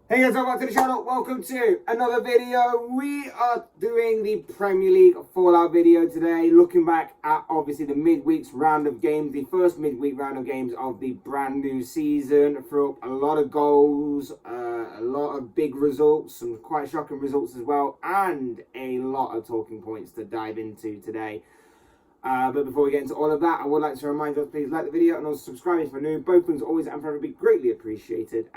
Hey guys, welcome back to the channel. Welcome to another video. We are doing the Premier League Fallout video today, looking back at obviously the midweek's round of games, the first midweek round of games of the brand new season. Threw up a lot of goals, a lot of big results, some quite shocking results as well, and a lot of talking points to dive into today. But before we get into all of that, I would like to remind you to please like the video and also subscribe if you're new. Both things always and forever be greatly appreciated.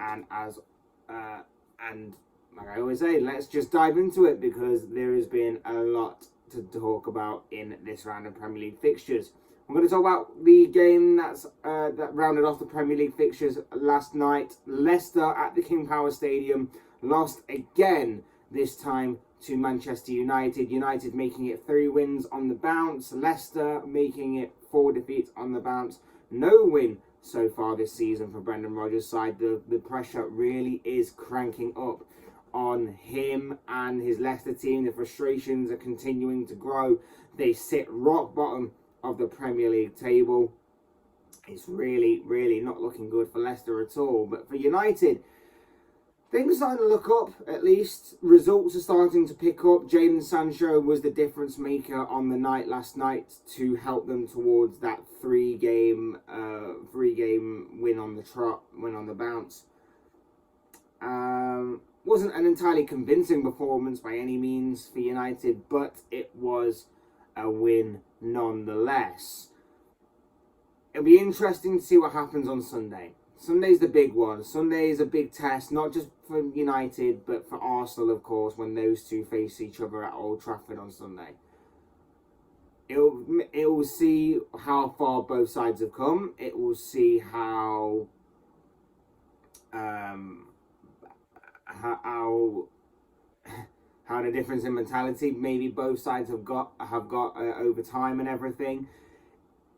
And like I always say, let's just dive into it because there has been a lot to talk about in this round of Premier League fixtures. I'm going to talk about the game that rounded off the Premier League fixtures last night. Leicester at the King Power Stadium lost again, this time to Manchester United. United making it 3 wins on the bounce. Leicester making it 4 defeats on the bounce. No win so far this season for Brendan Rodgers' side. The pressure really is cranking up on him and his Leicester team. The frustrations are continuing to grow. They sit rock bottom of the Premier League table. It's really, really not looking good for Leicester at all. But for United, things are starting to look up, at least. Results are starting to pick up. Jadon Sancho was the difference maker on the night last night to help them towards that three-game win on the trot, win on the bounce. Wasn't an entirely convincing performance by any means for United, but it was a win nonetheless. It'll be interesting to see what happens on Sunday. Sunday's the big one. Sunday is a big test, not just for United, but for Arsenal, of course, when those two face each other at Old Trafford on Sunday. It will see how far both sides have come. It will see how the difference in mentality maybe both sides have got over time and everything.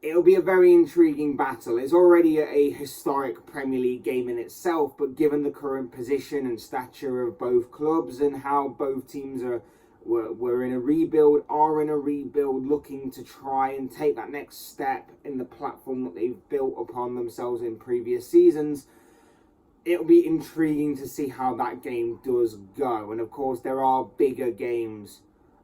It'll be a very intriguing battle. It's already a historic Premier League game in itself, but given the current position and stature of both clubs and how both teams were in a rebuild, looking to try and take that next step in the platform that they've built upon themselves in previous seasons, it'll be intriguing to see how that game does go. And of course, there are bigger games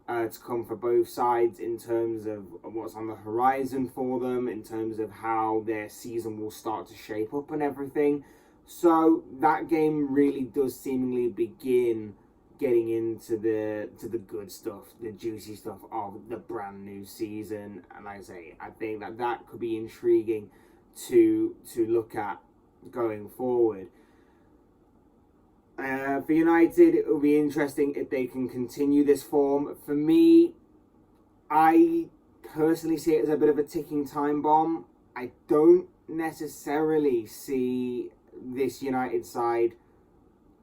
to come for both sides in terms of what's on the horizon for them, in terms of how their season will start to shape up and everything. So that game really does seemingly begin getting into the good stuff, the juicy stuff of the brand new season. And like I say, I think that could be intriguing to look at going forward. For United, it will be interesting if they can continue this form. For me, I personally see it as a bit of a ticking time bomb. I don't necessarily see this United side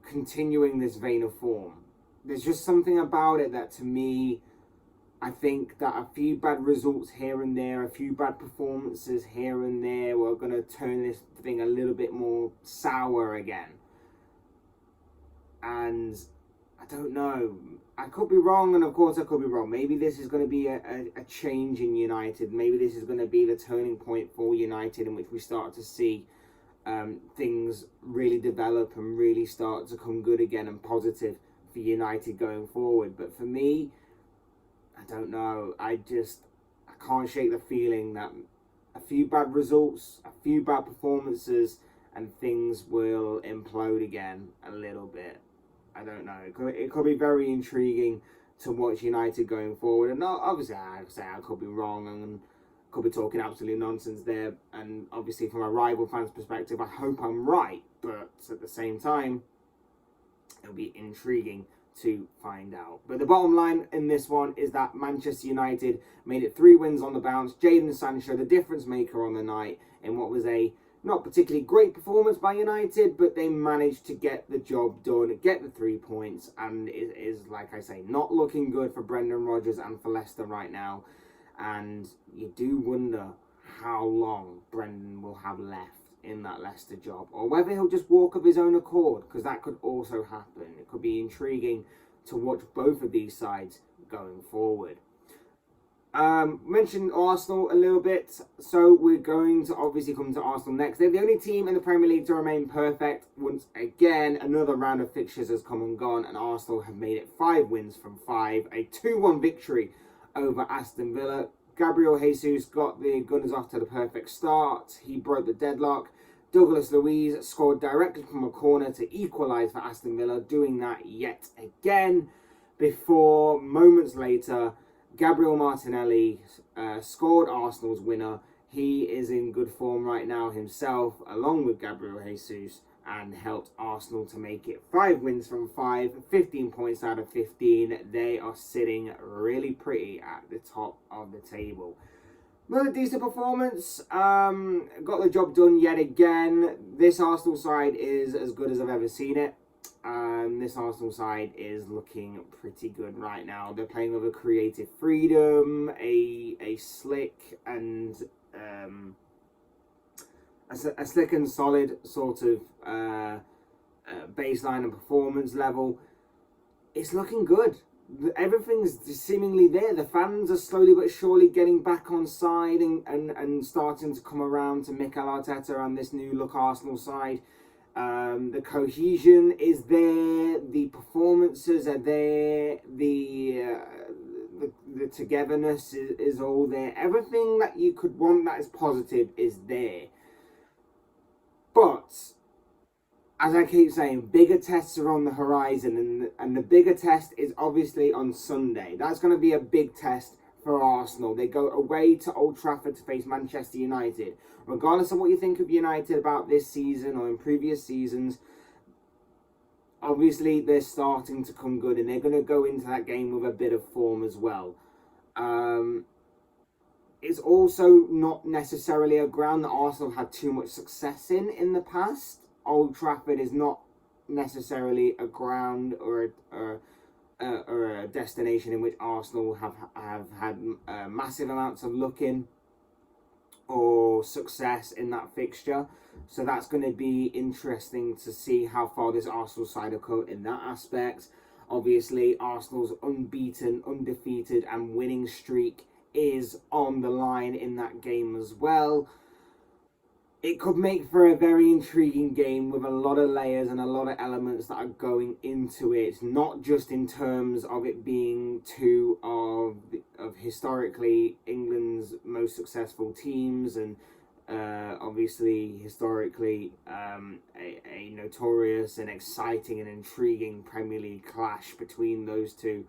continuing this vein of form. There's just something about it that, to me, I think that a few bad results here and there, a few bad performances here and there, are going to turn this thing a little bit more sour again. And I don't know. I could be wrong, and of course I could be wrong. Maybe this is going to be a change in United. Maybe this is going to be the turning point for United in which we start to see things really develop and really start to come good again and positive for United going forward. But for me, I don't know. I can't shake the feeling that a few bad results, a few bad performances, and things will implode again a little bit. I don't know. It could be very intriguing to watch United going forward. And obviously, I could be wrong and could be talking absolute nonsense there. And obviously, from a rival fan's perspective, I hope I'm right. But at the same time, it'll be intriguing to find out. But the bottom line in this one is that Manchester United made it 3 wins on the bounce. Jadon Sancho, the difference maker on the night, in what was a not particularly great performance by United, but they managed to get the job done, get the 3 points, and it is, like I say, not looking good for Brendan Rodgers and for Leicester right now. And you do wonder how long Brendan will have left in that Leicester job, or whether he'll just walk of his own accord, because that could also happen. It could be intriguing to watch both of these sides going forward. Mentioned Arsenal a little bit, so we're going to obviously come to Arsenal next. They're the only team in the Premier League to remain perfect. Once again, another round of fixtures has come and gone, and Arsenal have made it 5 wins from 5, a 2-1 victory over Aston Villa. Gabriel Jesus got the Gunners off to the perfect start. He broke the deadlock. Douglas Luiz scored directly from a corner to equalise for Aston Villa, doing that yet again, before moments later Gabriel Martinelli scored Arsenal's winner. He is in good form right now himself, along with Gabriel Jesus, and helped Arsenal to make it 5 wins from 5, 15 points out of 15. They are sitting really pretty at the top of the table. Another decent performance. Got the job done yet again. This Arsenal side is as good as I've ever seen it. This Arsenal side is looking pretty good right now. They're playing with a creative freedom, a slick and a slick and solid sort of baseline and performance level. It's looking good. Everything's seemingly there. The fans are slowly but surely getting back on side and starting to come around to Mikel Arteta and this new look Arsenal side. The cohesion is there, the performances are there, the togetherness is all there. Everything that you could want that is positive is there. But, as I keep saying, bigger tests are on the horizon, and the bigger test is obviously on Sunday. That's going to be a big test for Arsenal. They go away to Old Trafford to face Manchester United. Regardless of what you think of United about this season or in previous seasons, obviously they're starting to come good, and they're going to go into that game with a bit of form as well. It's also not necessarily a ground that Arsenal had too much success in the past. Old Trafford is not necessarily a ground or a destination in which Arsenal have had massive amounts of look-in or success in that fixture. So that's going to be interesting to see how far this Arsenal side will come in that aspect. Obviously, Arsenal's unbeaten, undefeated and winning streak is on the line in that game as well. It could make for a very intriguing game with a lot of layers and a lot of elements that are going into it. Not just in terms of it being two of historically England's most successful teams, and obviously historically a notorious and exciting and intriguing Premier League clash between those two.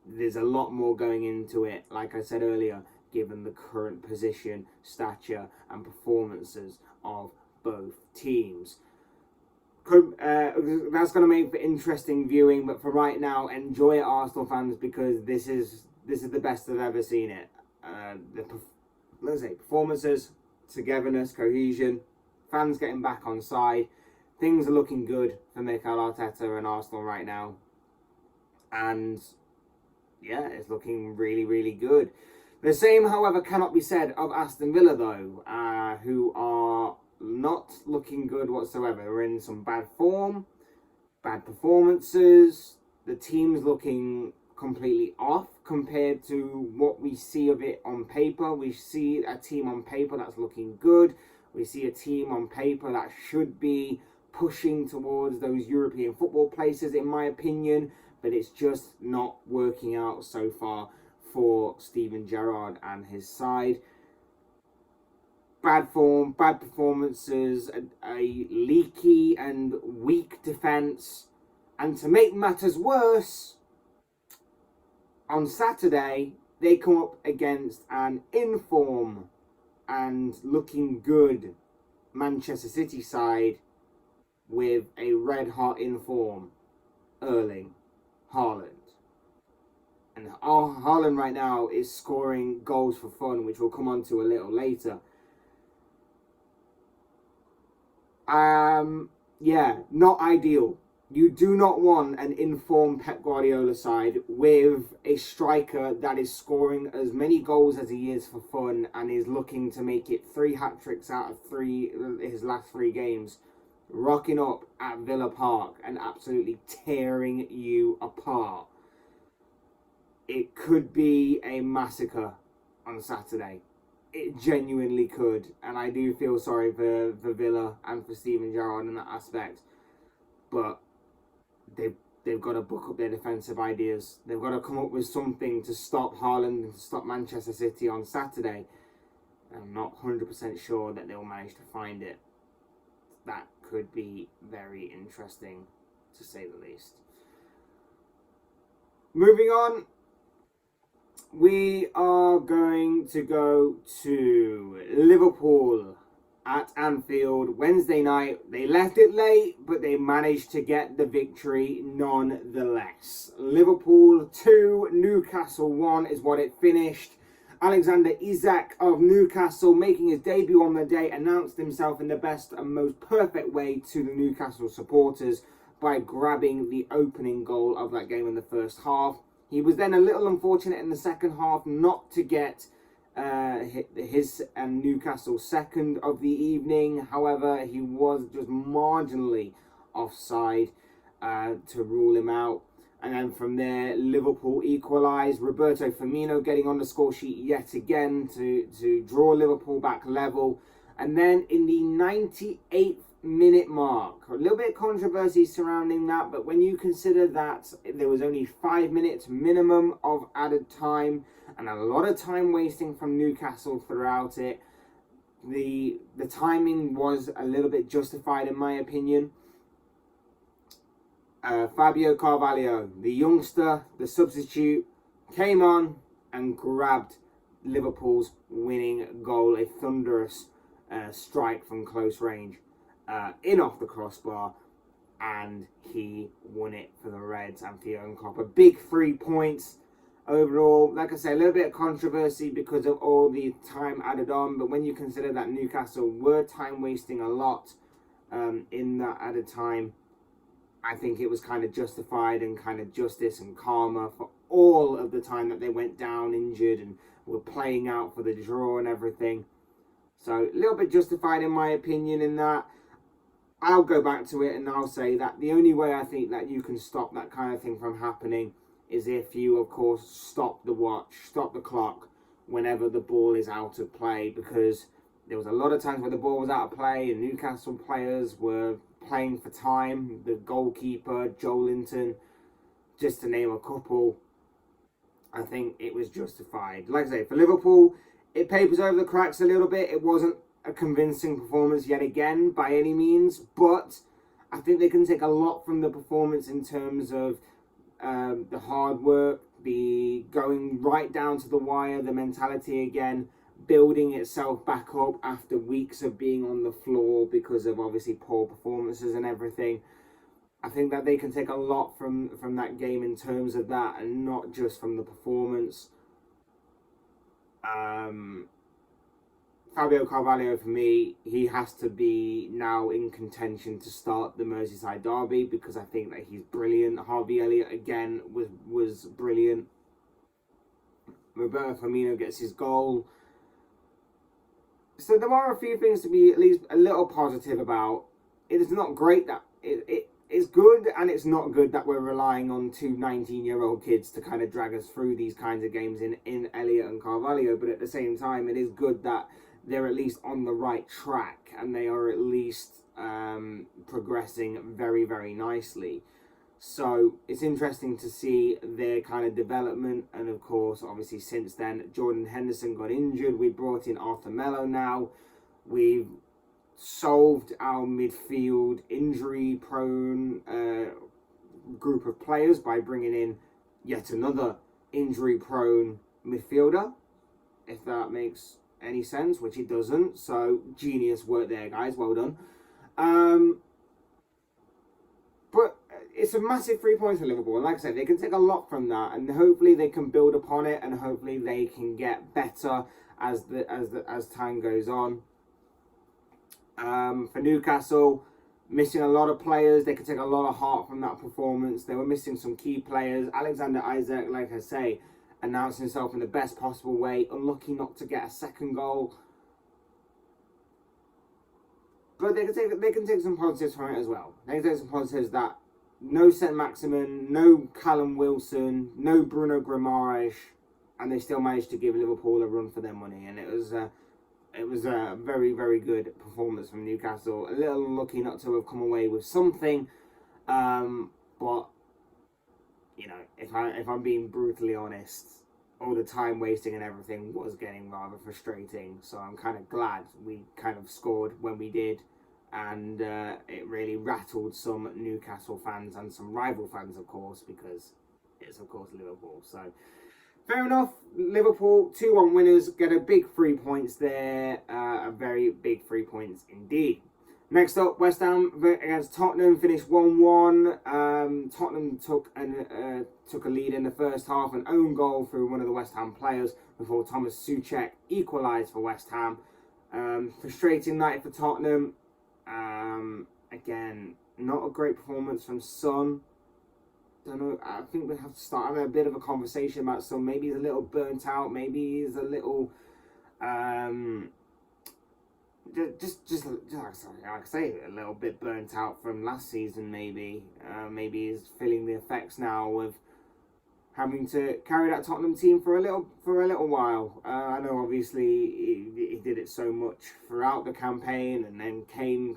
There's a lot more going into it, like I said earlier, given the current position, stature and performances of both teams. That's going to make for interesting viewing, but for right now, enjoy it, Arsenal fans, because this is the best I've ever seen it. Performances, togetherness, cohesion, fans getting back on side. Things are looking good for Mikel Arteta and Arsenal right now. And yeah, it's looking really, really good. The same, however, cannot be said of Aston Villa, though, who are not looking good whatsoever. They're in some bad form, bad performances. The team's looking completely off compared to what we see of it on paper. We see a team on paper that's looking good. We see a team on paper that should be pushing towards those European football places, in my opinion, but it's just not working out so far for Steven Gerrard and his side. Bad form, bad performances, a leaky and weak defence. And to make matters worse, on Saturday, they come up against an in-form and looking good Manchester City side with a red-hot in-form Erling Haaland. And Haaland right now is scoring goals for fun, which we'll come on to a little later. Yeah, not ideal. You do not want an informed Pep Guardiola side with a striker that is scoring as many goals as he is for fun and is looking to make it 3 hat-tricks out of his last 3 games, rocking up at Villa Park and absolutely tearing you apart. it could be a massacre on Saturday. It genuinely could, and I do feel sorry for Villa and for Steven Gerrard in that aspect. But they've got to book up their defensive ideas. They've got to come up with something to stop Haaland and to stop Manchester City on Saturday. I'm not 100% sure that they'll manage to find it. That could be very interesting, to say the least. Moving on, we are going to go to Liverpool at Anfield Wednesday night. They left it late, but they managed to get the victory nonetheless. Liverpool 2, Newcastle 1 is what it finished. Alexander Isak of Newcastle, making his debut on the day, announced himself in the best and most perfect way to the Newcastle supporters by grabbing the opening goal of that game in the first half. He was then a little unfortunate in the second half not to get his and Newcastle's second of the evening. However, he was just marginally offside to rule him out. And then from there, Liverpool equalised. Roberto Firmino getting on the score sheet yet again to draw Liverpool back level. And then in the 98th minute mark, a little bit of controversy surrounding that, but when you consider that there was only 5 minutes minimum of added time and a lot of time wasting from Newcastle throughout it, the timing was a little bit justified in my opinion. Fabio Carvalho, the youngster, the substitute, came on and grabbed Liverpool's winning goal, a thunderous strike from close range, in off the crossbar, and he won it for the Reds and for Jurgen Klopp. A big 3 points overall. Like I say, a little bit of controversy because of all the time added on, but when you consider that Newcastle were time wasting a lot in that added time, I think it was kind of justified and kind of justice and karma for all of the time that they went down injured and were playing out for the draw and everything. So a little bit justified in my opinion in that. I'll go back to it and I'll say that the only way I think that you can stop that kind of thing from happening is if you, of course, stop the watch, stop the clock whenever the ball is out of play, because there was a lot of times where the ball was out of play and Newcastle players were playing for time. The goalkeeper, Joelinton, just to name a couple. I think it was justified. Like I say, for Liverpool, it papers over the cracks a little bit. It wasn't a convincing performance yet again by any means, but I think they can take a lot from the performance in terms of the hard work, the going right down to the wire, the mentality again, building itself back up after weeks of being on the floor because of obviously poor performances and everything. I think that they can take a lot from that game in terms of that, and not just from the performance. Fabio Carvalho, for me, he has to be now in contention to start the Merseyside derby because I think that he's brilliant. Harvey Elliott again was brilliant. Roberto Firmino gets his goal. So there are a few things to be at least a little positive about. It is not great that it's good, and it's not good that we're relying on two 19-year-old kids to kind of drag us through these kinds of games in Elliott and Carvalho. But at the same time, it is good that they're at least on the right track and they are at least progressing very, very nicely. So it's interesting to see their kind of development. And of course, obviously since then, Jordan Henderson got injured. We brought in Arthur Melo now. We've solved our midfield injury-prone group of players by bringing in yet another injury-prone midfielder, if that makes any sense, which it doesn't. So genius work there, guys. Well done. But it's a massive 3 points for Liverpool, and like I said, they can take a lot from that, and hopefully they can build upon it, and hopefully they can get better as time goes on. For Newcastle, missing a lot of players, they could take a lot of heart from that performance. They were missing some key players. Alexander Isak, like I say, announced himself in the best possible way. Unlucky not to get a second goal, but they can take some positives from it as well. They can take some positives that no Saint-Maximin, no Callum Wilson, no Bruno Guimaraes, and they still managed to give Liverpool a run for their money. And it was a very, very good performance from Newcastle. A little unlucky not to have come away with something, but you know, if I'm being brutally honest, all the time wasting and everything was getting rather frustrating. So I'm kind of glad we kind of scored when we did, and it really rattled some Newcastle fans and some rival fans, of course, because it's of course Liverpool. So fair enough. Liverpool 2-1 winners, get a big 3 points there, a very big 3 points indeed. Next up, West Ham against Tottenham finished 1-1. Tottenham took a lead in the first half, an own goal through one of the West Ham players before Thomas Souček equalised for West Ham. Frustrating night for Tottenham. Again, not a great performance from Son. Don't know. I think we have to start having a bit of a conversation about Son. Maybe he's a little burnt out. Maybe he's a little. Just like I say, a little bit burnt out from last season. Maybe he's feeling the effects now of having to carry that Tottenham team for a little while. I know obviously he did it so much throughout the campaign, and then came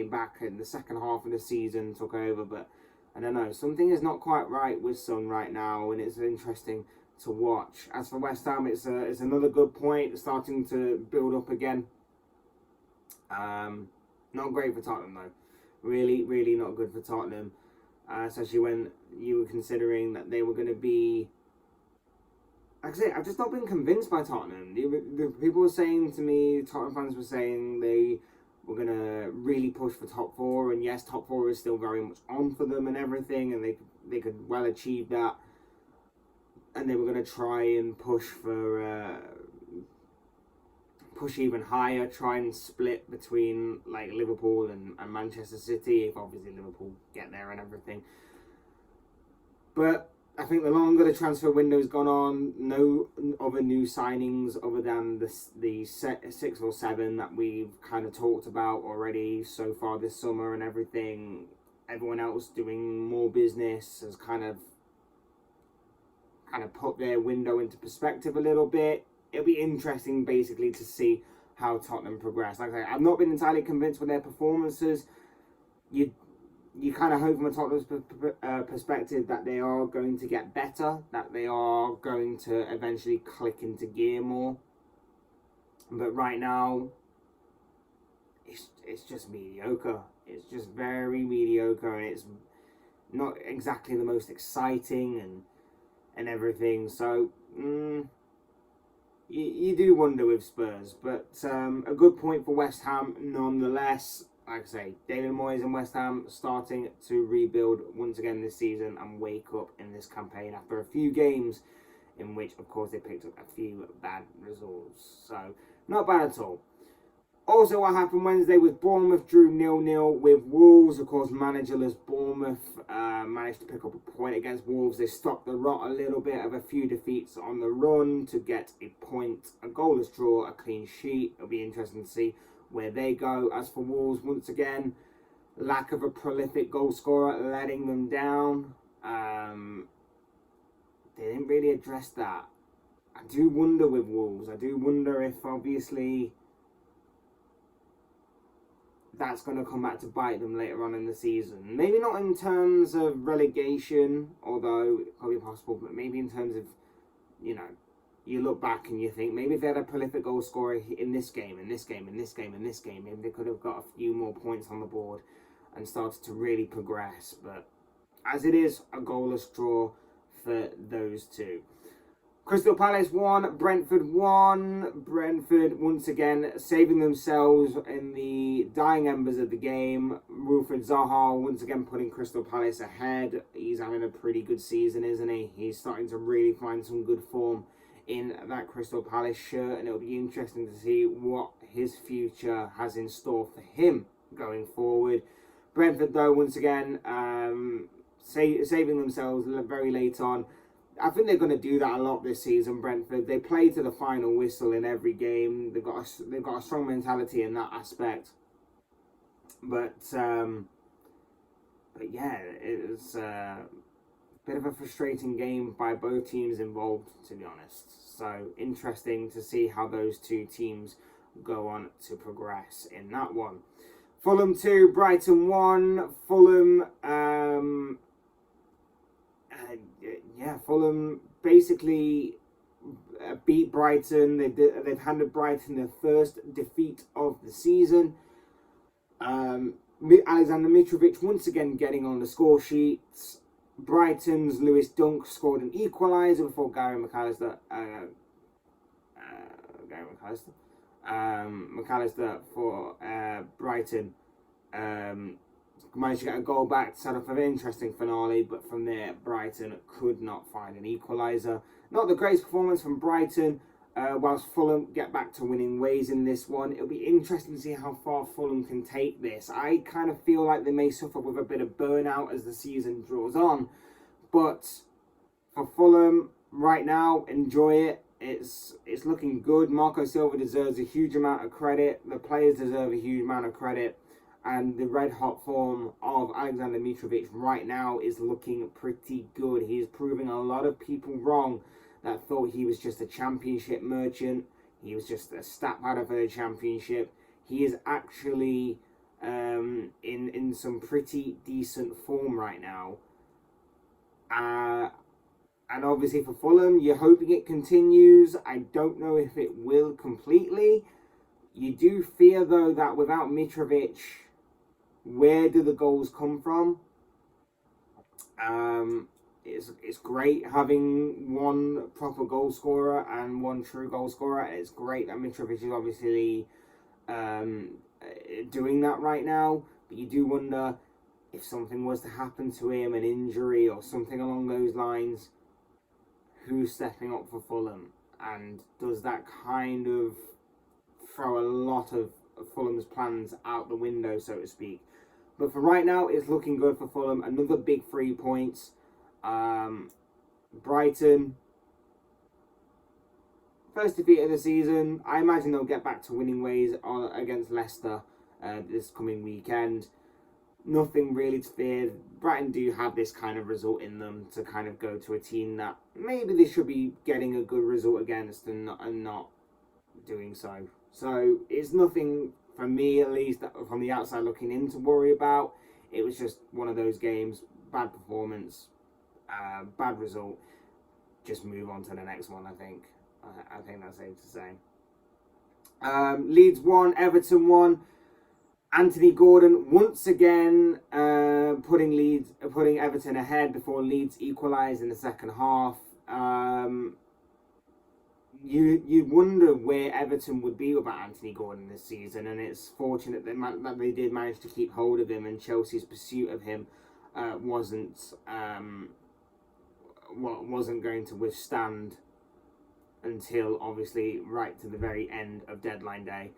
back in the second half of the season, took over. But I don't know, something is not quite right with Son right now, and it's interesting to watch. As for West Ham, it's another good point, starting to build up again. Not great for Tottenham though. Really, really not good for Tottenham. Especially when you were considering that they were going to be... Like I say, I've just not been convinced by Tottenham. The people were saying to me, Tottenham fans were saying they were going to really push for top four. And yes, top four is still very much on for them and everything. And they could well achieve that. And they were going to try and push for... push even higher, try and split between like Liverpool and Manchester City, if obviously Liverpool get there and everything. But I think the longer the transfer window's gone on, no other new signings other than the 6 or 7 that we've kind of talked about already so far this summer and everything. Everyone else doing more business has kind of put their window into perspective a little bit. It'll be interesting, basically, to see how Tottenham progress. Like I say, I've not been entirely convinced with their performances. You kind of hope from a Tottenham's perspective that they are going to get better, that they are going to eventually click into gear more. But right now, it's just mediocre. It's just very mediocre, and it's not exactly the most exciting and everything. So, You do wonder with Spurs, but a good point for West Ham nonetheless. Like I say, David Moyes and West Ham starting to rebuild once again this season and wake up in this campaign after a few games in which, of course, they picked up a few bad results. So, not bad at all. Also, what happened Wednesday was Bournemouth drew 0-0 with Wolves. Of course, managerless Bournemouth managed to pick up a point against Wolves. They stopped the rot a little bit of a few defeats on the run to get a point, a goalless draw, a clean sheet. It'll be interesting to see where they go. As for Wolves, once again, lack of a prolific goal scorer letting them down. They didn't really address that. I do wonder with Wolves. I do wonder if, obviously, that's going to come back to bite them later on in the season. Maybe not in terms of relegation, although it could be possible, but maybe in terms of, you know, you look back and you think, maybe if they had a prolific goal scorer in this game, maybe they could have got a few more points on the board and started to really progress. But as it is, a goalless draw for those two. Crystal Palace 1, Brentford 1. Brentford once again saving themselves in the dying embers of the game. Wilfried Zaha once again putting Crystal Palace ahead. He's having a pretty good season, isn't he? He's starting to really find some good form in that Crystal Palace shirt, and it'll be interesting to see what his future has in store for him going forward. Brentford, though, once again saving themselves very late on. I think they're going to do that a lot this season, Brentford. They play to the final whistle in every game. They've got a strong mentality in that aspect. But But yeah, it was a bit of a frustrating game by both teams involved, to be honest. So interesting to see how those two teams go on to progress in that one. Fulham 2, Brighton 1. Fulham, Fulham basically beat Brighton. They've handed Brighton their first defeat of the season. Alexander Mitrovic once again getting on the score sheets. Brighton's Lewis Dunk scored an equaliser before Gary McAllister. McAllister for Brighton managed to get a goal back to set up an interesting finale, but from there Brighton could not find an equaliser. Not the greatest performance from Brighton, whilst Fulham get back to winning ways in this one. It'll be interesting to see how far Fulham can take this. I kind of feel like they may suffer with a bit of burnout as the season draws on, but for Fulham right now, enjoy it. It's looking good. Marco Silva deserves a huge amount of credit. The players deserve a huge amount of credit. And the red-hot form of Alexander Mitrovic right now is looking pretty good. He is proving a lot of people wrong that thought he was just a championship merchant. He was just a stat padder for the championship. He is actually in some pretty decent form right now. And obviously for Fulham, you're hoping it continues. I don't know if it will completely. You do fear, though, that without Mitrovic, where do the goals come from? It's great having one proper goal scorer and one true goal scorer. It's great that Mitrovic is obviously doing that right now. But you do wonder if something was to happen to him, an injury or something along those lines, who's stepping up for Fulham? And does that kind of throw a lot of Fulham's plans out the window, so to speak? But for right now, it's looking good for Fulham. Another big 3 points. Brighton, first defeat of the season. I imagine they'll get back to winning ways against Leicester this coming weekend. Nothing really to fear. Brighton do have this kind of result in them to kind of go to a team that maybe they should be getting a good result against and not doing so. So it's nothing, for me at least, from the outside looking in, to worry about. It was just one of those games, bad performance, bad result. Just move on to the next one, I think. I think that's safe to say. Leeds 1, Everton 1. Anthony Gordon once again putting Everton ahead before Leeds equalised in the second half. You wonder where Everton would be without Anthony Gordon this season, and it's fortunate that they did manage to keep hold of him, and Chelsea's pursuit of him wasn't going to withstand until obviously right to the very end of deadline day.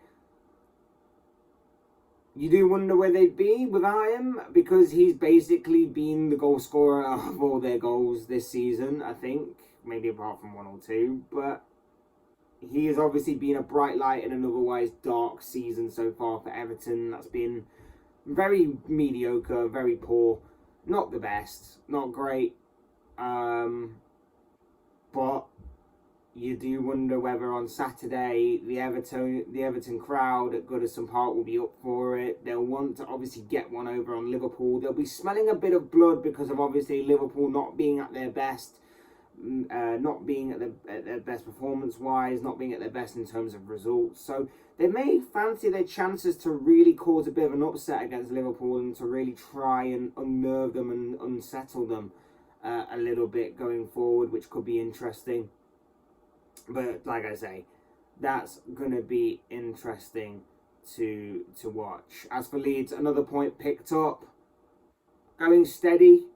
You do wonder where they'd be without him, because he's basically been the goal scorer of all their goals this season, I think. Maybe apart from one or two. But he has obviously been a bright light in an otherwise dark season so far for Everton. That's been very mediocre, very poor. Not the best, not great. But you do wonder whether on Saturday the Everton crowd at Goodison Park will be up for it. They'll want to obviously get one over on Liverpool. They'll be smelling a bit of blood because of obviously Liverpool not being at their best, not being at their best performance-wise, not being at their best in terms of results. So they may fancy their chances to really cause a bit of an upset against Liverpool and to really try and unnerve them and unsettle them a little bit going forward, which could be interesting. But like I say, that's going to be interesting to watch. As for Leeds, another point picked up. Going steady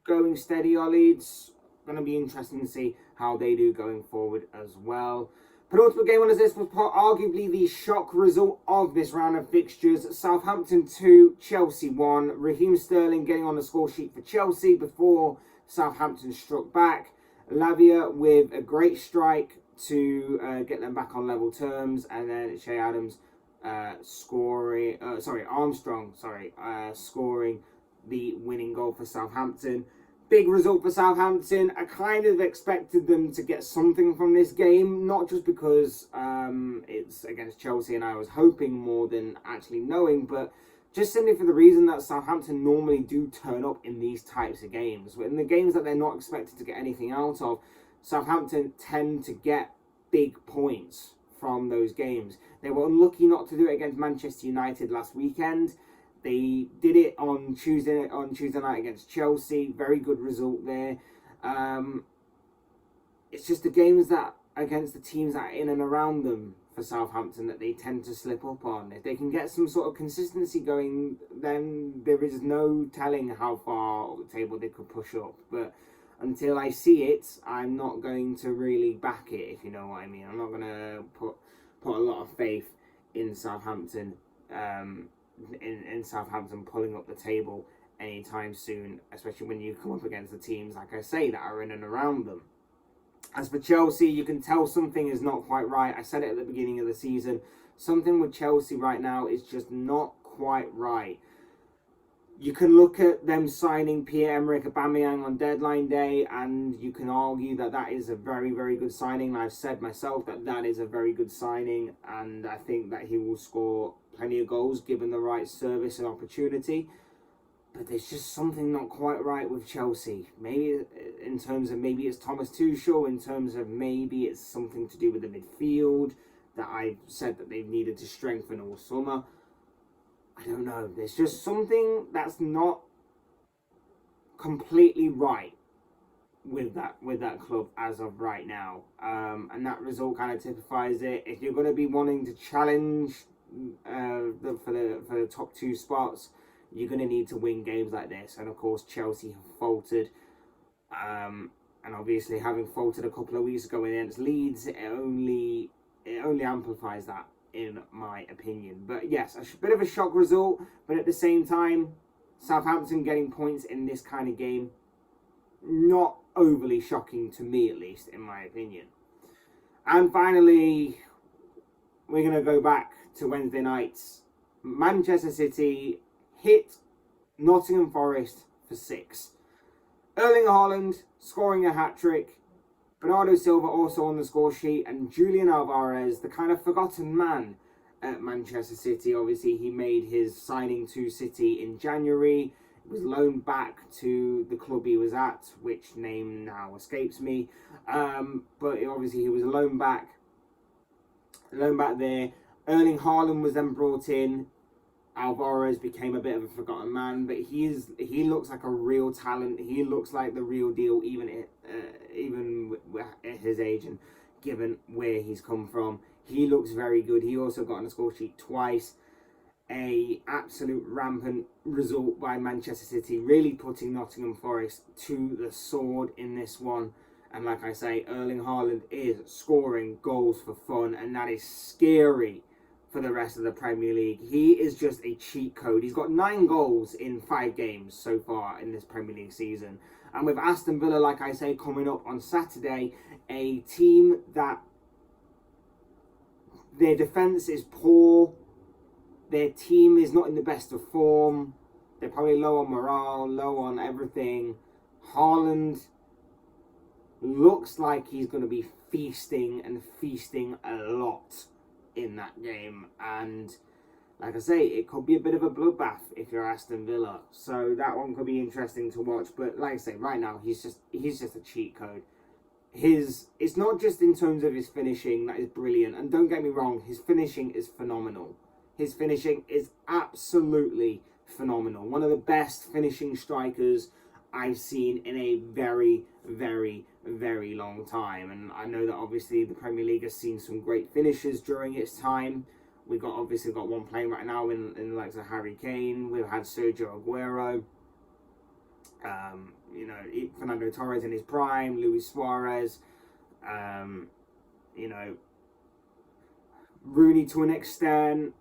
are Leeds. Going to be interesting to see how they do going forward as well. Penultimate game on this list was arguably the shock result of this round of fixtures. Southampton 2, Chelsea 1. Raheem Sterling getting on the score sheet for Chelsea before Southampton struck back. Lavia with a great strike to get them back on level terms, and then Shea Adams scoring the goal for Southampton. Big result for Southampton. I kind of expected them to get something from this game, not just because it's against Chelsea and I was hoping more than actually knowing, but just simply for the reason that Southampton normally do turn up in these types of games. In the games that they're not expected to get anything out of, Southampton tend to get big points from those games. They were unlucky not to do it against Manchester United last weekend. They did it on Tuesday night against Chelsea. Very good result there. It's just the games that against the teams that are in and around them for Southampton that they tend to slip up on. If they can get some sort of consistency going, then there is no telling how far up the table they could push up. But until I see it, I'm not going to really back it, if you know what I mean. I'm not going to put a lot of faith in Southampton. In Southampton pulling up the table anytime soon, especially when you come up against the teams, like I say, that are in and around them. As for Chelsea, you can tell something is not quite right. I said it at the beginning of the season. Something with Chelsea right now is just not quite right. You can look at them signing Pierre-Emerick Aubameyang on deadline day, and you can argue that that is a very, very good signing. I've said myself that that is a very good signing, and I think that he will score plenty of goals given the right service and opportunity. But there's just something not quite right with Chelsea. Maybe in terms of maybe it's Thomas Tuchel, in terms of maybe it's something to do with the midfield that I said that they needed to strengthen all summer. I don't know. There's just something that's not completely right with that club as of right now. And that result kind of typifies it. If you're going to be wanting to challenge for the top two spots, you're going to need to win games like this. And of course, Chelsea have faltered. And obviously, having faltered a couple of weeks ago against Leeds, it only amplifies that, in my opinion. But yes, a bit of a shock result, but at the same time, Southampton getting points in this kind of game, not overly shocking to me, at least, in my opinion. And finally, we're going to go back to Wednesday nights. Manchester City hit Nottingham Forest for 6. Erling Haaland scoring a hat-trick. Bernardo Silva also on the score sheet, and Julian Alvarez, the kind of forgotten man at Manchester City. Obviously, he made his signing to City in January. He was loaned back to the club he was at, which name now escapes me. But obviously, he was a loan back there. Erling Haaland was then brought in. Alvarez became a bit of a forgotten man, but he looks like a real talent. He looks like the real deal, even with his age and given where he's come from. He looks very good. He also got on the score sheet twice. A absolute rampant result by Manchester City, really putting Nottingham Forest to the sword in this one. And like I say, Erling Haaland is scoring goals for fun, and that is scary for the rest of the Premier League. He is just a cheat code. He's got 9 goals in 5 games so far in this Premier League season. And with Aston Villa, like I say, coming up on Saturday, a team that their defence is poor, their team is not in the best of form, they're probably low on morale, low on everything. Haaland looks like he's going to be feasting a lot in that game, and like I say, it could be a bit of a bloodbath if you're Aston Villa, so that one could be interesting to watch. But like I say, right now he's just a cheat code. It's not just in terms of his finishing that is brilliant, and don't get me wrong, his finishing is phenomenal. His finishing is absolutely phenomenal. One of the best finishing strikers I've seen in a very, very, very long time. And I know that obviously the Premier League has seen some great finishers during its time. We've obviously got one playing right now in the likes of Harry Kane. We've had Sergio Aguero. Fernando Torres in his prime. Luis Suarez. Rooney to an extent.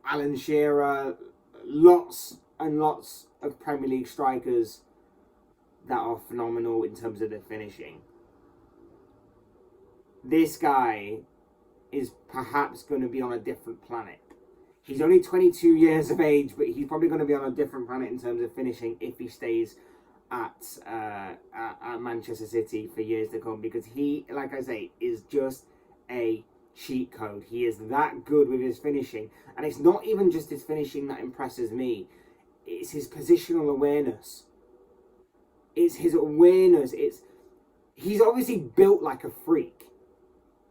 Alan Shearer. Lots and lots of Premier League strikers that are phenomenal in terms of their finishing. This guy is perhaps going to be on a different planet. He's only 22 years of age, but he's probably going to be on a different planet in terms of finishing if he stays at Manchester City for years to come, because he, like I say, is just a cheat code. He is that good with his finishing, and it's not even just his finishing that impresses me. It's his positional awareness. It's his awareness. He's obviously built like a freak.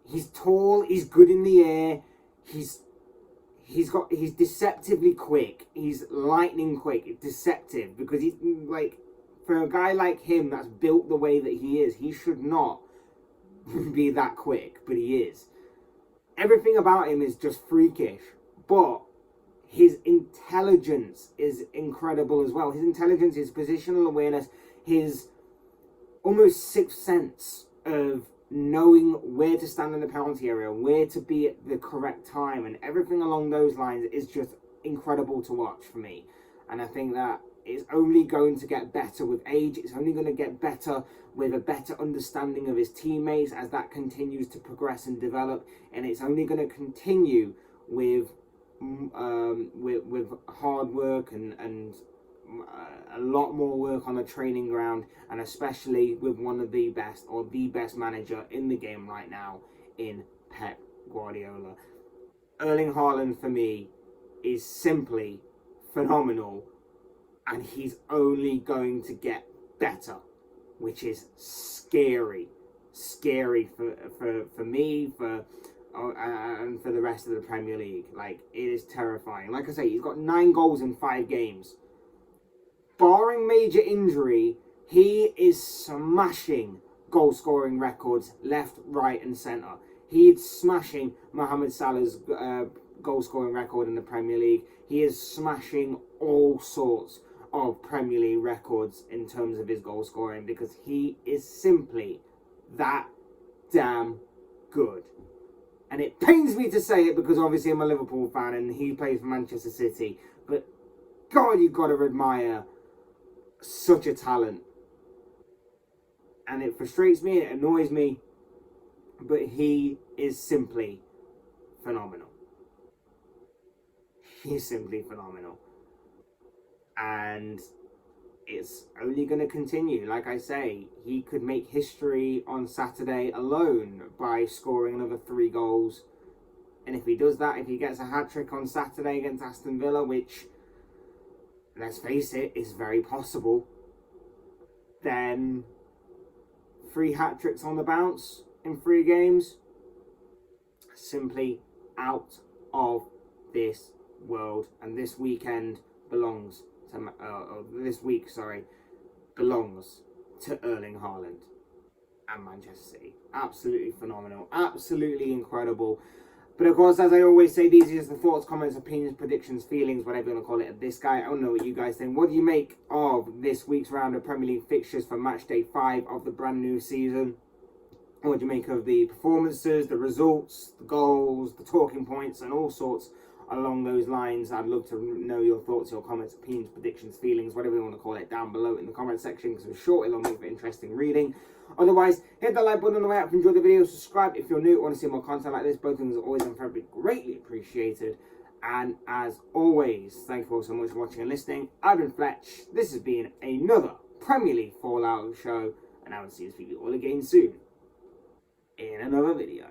He's tall. He's good in the air. He's deceptively quick. He's lightning quick. Deceptive, because he's like, for a guy like him that's built the way that he is, he should not be that quick, but he is. Everything about him is just freakish, but his intelligence is incredible as well. His intelligence, his positional awareness, his almost sixth sense of knowing where to stand in the penalty area, where to be at the correct time, and everything along those lines is just incredible to watch for me. And I think that it's only going to get better with age. It's only going to get better with a better understanding of his teammates as that continues to progress and develop. And it's only going to continue with hard work and a lot more work on the training ground, and especially with one of the best, or the best manager in the game right now in Pep Guardiola. Erling Haaland for me is simply phenomenal, and he's only going to get better, which is scary for me, and for the rest of the Premier League. Like, it is terrifying. Like I say, he's got 9 goals in 5 games. Barring major injury, he is smashing goal scoring records left, right and centre. He's smashing Mohamed Salah's goal scoring record in the Premier League. He is smashing all sorts of Premier League records in terms of his goal scoring, because he is simply that damn good. And it pains me to say it, because obviously I'm a Liverpool fan and he plays for Manchester City, but God, you've got to admire such a talent. And it frustrates me, it annoys me, but he is simply phenomenal. He's simply phenomenal. And it's only going to continue. Like I say, he could make history on Saturday alone by scoring another 3 goals. And if he does that, if he gets a hat-trick on Saturday against Aston Villa, which, let's face it, is very possible, then 3 hat-tricks on the bounce in 3 games, simply out of this world. And this weekend belongs to belongs to Erling Haaland and Manchester City. Absolutely phenomenal, absolutely incredible. But of course, as I always say, these are just the thoughts, comments, opinions, predictions, feelings, whatever you want to call it, of this guy. I don't know what you guys think. What do you make of this week's round of Premier League fixtures for match day 5 of the brand new season? What do you make of the performances, the results, the goals, the talking points, and all sorts along those lines? I'd love to know your thoughts, your comments, opinions, predictions, feelings, whatever you want to call it, down below in the comment section, because I'm sure it'll make for interesting reading. Otherwise, hit that like button on the way up if you enjoyed the video. Subscribe if you're new, want to see more content like this. Both things are always incredibly greatly appreciated. And as always, thank you all so much for watching and listening. I've been Fletch. This has been another Premier League Fallout show, and I will see you all again soon in another video.